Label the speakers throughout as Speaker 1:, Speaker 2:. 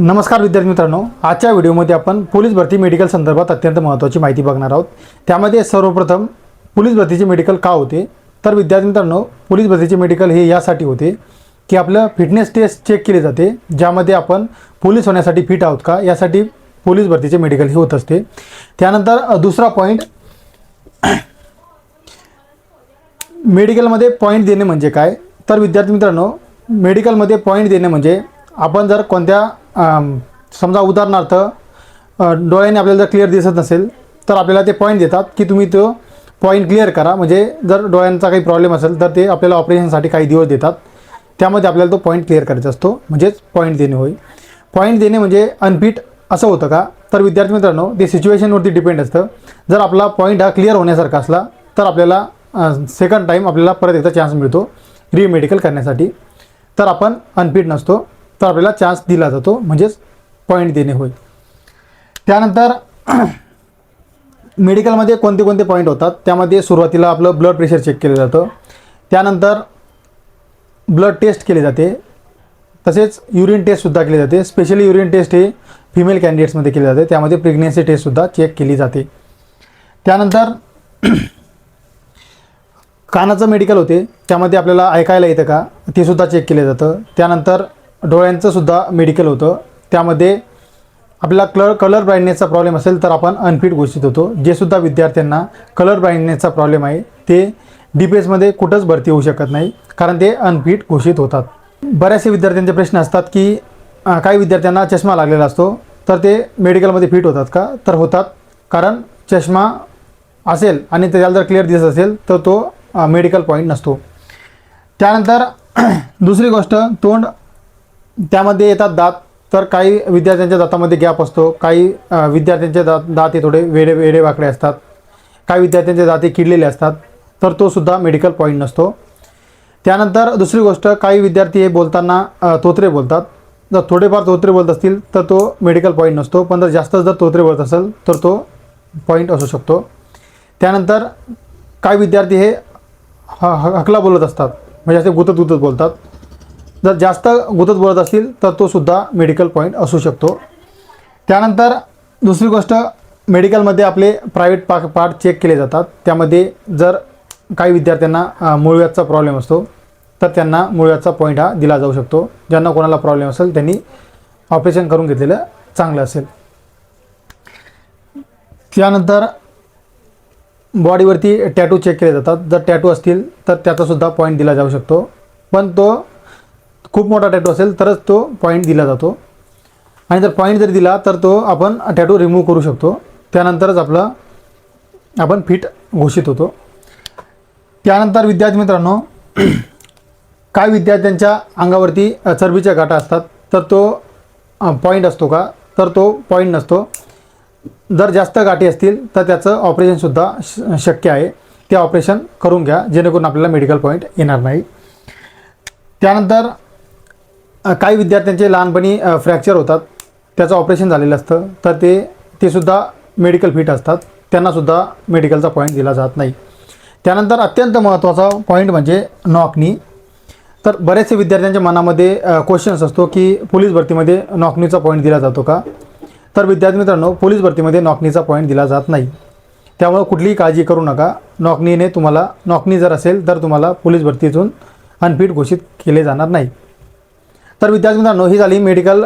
Speaker 1: नमस्कार विद्यार्थी मित्रांनो, आजच्या व्हिडिओमध्ये आपण पोलीस भरती मेडिकल संदर्भात अत्यंत महत्त्वाची माहिती बघणार आहोत। त्यामध्ये सर्वप्रथम पोलीस भरतीचे मेडिकल का होते, तर विद्यार्थी मित्रांनो पोलीस भरतीचे मेडिकल हे यासाठी होते की आपलं फिटनेस टेस्ट चेक केली जाते, ज्यामध्ये आपण पोलीस होण्यासाठी फिट आहोत का यासाठी पोलीस भरतीचे मेडिकल हे होत असते। त्यानंतर दुसरा पॉईंट, मेडिकलमध्ये पॉईंट देणे म्हणजे काय, तर विद्यार्थी मित्रांनो मेडिकलमध्ये पॉईंट देणे म्हणजे आपण जर कोणत्या समजा उदाहरणार्थ डोळ्याने आपल्याला जर क्लिअर दिसत नसेल तर आपल्याला ते पॉईंट देतात की तुम्ही तो पॉईंट क्लिअर करा। म्हणजे जर डोळ्यांचा काही प्रॉब्लेम असेल तर ते आपल्याला ऑपरेशनसाठी काही दिवस देतात, त्यामध्ये आपल्याला तो पॉईंट क्लिअर करायचा असतो, म्हणजेच पॉईंट देणे होय। पॉईंट देणे म्हणजे अनफिट असं होतं का, तर विद्यार्थी मित्रांनो ते सिच्युएशनवरती डिपेंड असतं। जर आपला पॉईंट हा क्लिअर होण्यासारखा असला तर आपल्याला सेकंड टाईम आपल्याला परत एकदा चान्स मिळतो रिमेडिकल करण्यासाठी, तर आपण अनफिट नसतो तर आपल्याला चान्स दिला जातो, म्हणजेच पॉईंट देणे होय। त्यानंतर मेडिकलमध्ये कोणते कोणते पॉईंट होतात, त्यामध्ये सुरुवातीला आपलं ब्लड प्रेशर चेक केलं जातं, त्यानंतर ब्लड टेस्ट केले जाते, तसेच युरिन टेस्टसुद्धा केली जाते। स्पेशली युरिन टेस्ट हे फिमेल कॅन्डिडेट्समध्ये केले जाते, त्यामध्ये प्रेग्नेन्सी टेस्टसुद्धा चेक केली जाते। त्यानंतर कानाचं मेडिकल होते, त्यामध्ये आपल्याला ऐकायला येतं का ते सुद्धा चेक केलं जातं। त्यानंतर डोळ्यांचं सुद्धा मेडिकल होतं, त्यामध्ये आपल्याला कलर ब्लाइंडनेसचा प्रॉब्लेम असेल तर आपण अनफिट घोषित होतो। जे सुद्धा विद्यार्थ्यांना कलर ब्लाइंडनेसचा प्रॉब्लेम आहे ते DPSमध्ये कुठंच भरती होऊ शकत नाही, कारण ते अनफिट घोषित होतात। बऱ्याचशा विद्यार्थ्यांचे प्रश्न असतात की काही विद्यार्थ्यांना चष्मा लागलेला असतो तर ते मेडिकलमध्ये फिट होतात का, तर होतात, कारण चष्मा असेल आणि त्याला जर क्लिअर दिसत असेल तर तो मेडिकल पॉईंट नसतो। त्यानंतर दुसरी गोष्ट, तोंड, त्यामध्ये येतात दात, तर काही विद्यार्थ्यांच्या दातामध्ये गॅप असतो, काही विद्यार्थ्यांचे दात हे थोडे वेडे वाकडे असतात, काही विद्यार्थ्यांचे दात हे किडलेले असतात, तर तो सुद्धा मेडिकल पॉईंट नसतो। त्यानंतर दुसरी गोष्ट, काही विद्यार्थी हे बोलताना तोत्रे बोलतात, जर थोडेफार तोत्रे बोलत असतील तर तो मेडिकल पॉईंट नसतो, पण जर तोत्रे बोलत असेल तर तो पॉईंट असू शकतो। त्यानंतर काही विद्यार्थी हे हकला बोलत असतात, म्हणजे असे गुतत बोलतात, जर जास्त गुतत बोलत असतील तर तो सुद्धा मेडिकल पॉईंट असू शकतो। त्यानंतर दुसरी गोष्ट, मेडिकलमध्ये आपले प्रायव्हेट पार्ट चेक केले जातात, त्यामध्ये जर काही विद्यार्थ्यांना मूळव्याधचा प्रॉब्लेम असतो तर त्यांना मूळव्याधचा पॉईंट हा दिला जाऊ शकतो। ज्यांना कोणाला प्रॉब्लेम असेल त्यांनी ऑपरेशन करून घेतलेलं चांगलं असेल। त्यानंतर बॉडीवरती टॅटू चेक केले जातात, जर टॅटू असतील तर त्याचासुद्धा पॉईंट दिला जाऊ शकतो, पण तो खूप मोठा टॅटू असेल तरच तो पॉईंट दिला जातो, आणि जर पॉईंट जर दिला तर तो आपण टॅटू रिमूव्ह करू शकतो, त्यानंतरच आपण फिट घोषित होतो। त्यानंतर विद्यार्थी मित्रांनो, काही विद्यार्थ्यांच्या अंगावरती चरबीच्या गाठा असतात तर तो पॉईंट असतो का, तर तो पॉईंट नसतो। जर जास्त गाठी असतील तर त्याचं ऑपरेशनसुद्धा शक्य आहे, ते ऑपरेशन करून घ्या जेणेकरून आपल्याला मेडिकल पॉईंट येणार नाही। त्यानंतर काही विद्यार्थ्यांचे लहानपणी फ्रॅक्चर होतात, त्याचं ऑपरेशन झालेलं असतं, तर ते सुद्धा मेडिकल फिट असतात, त्यांनासुद्धा मेडिकलचा पॉईंट दिला जात नाही। त्यानंतर अत्यंत महत्त्वाचा पॉईंट म्हणजे नॉकनी, तर बरेचसे विद्यार्थ्यांच्या मनामध्ये क्वेश्चन्स असतो की पोलीस भरतीमध्ये नॉकनीचा पॉईंट दिला जातो का, तर विद्यार्थी मित्रांनो पोलीस भरतीमध्ये नॉकनीचा पॉईंट दिला जात नाही, त्यामुळे कुठलीही काळजी करू नका। नॉकनी जर असेल तर तुम्हाला पोलीस भरतीतून अनफिट घोषित केले जाणार नाही। तर विद्यार्थी मित्रांनो ही झाली मेडिकल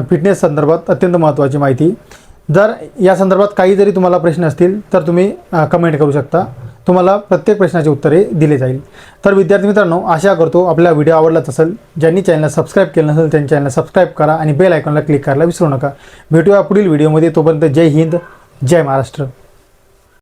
Speaker 1: फिटनेस संदर्भात अत्यंत महत्त्वाची माहिती। जर या संदर्भात काही जरी तुम्हाला प्रश्न असतील तर तुम्ही कमेंट करू शकता, तुम्हाला प्रत्येक प्रश्नाचे उत्तरे दिले जाईल। तर विद्यार्थी मित्रांनो आशा करतो आपला व्हिडिओ आवडलाच असेल, ज्यांनी चॅनलला सबस्क्राईब केलं नसेल त्यांनी चॅनलला सबस्क्राईब करा आणि बेल आयकॉनला क्लिक करायला विसरू नका। भेटूया पुढील व्हिडिओमध्ये, तोपर्यंत जय हिंद, जय महाराष्ट्र।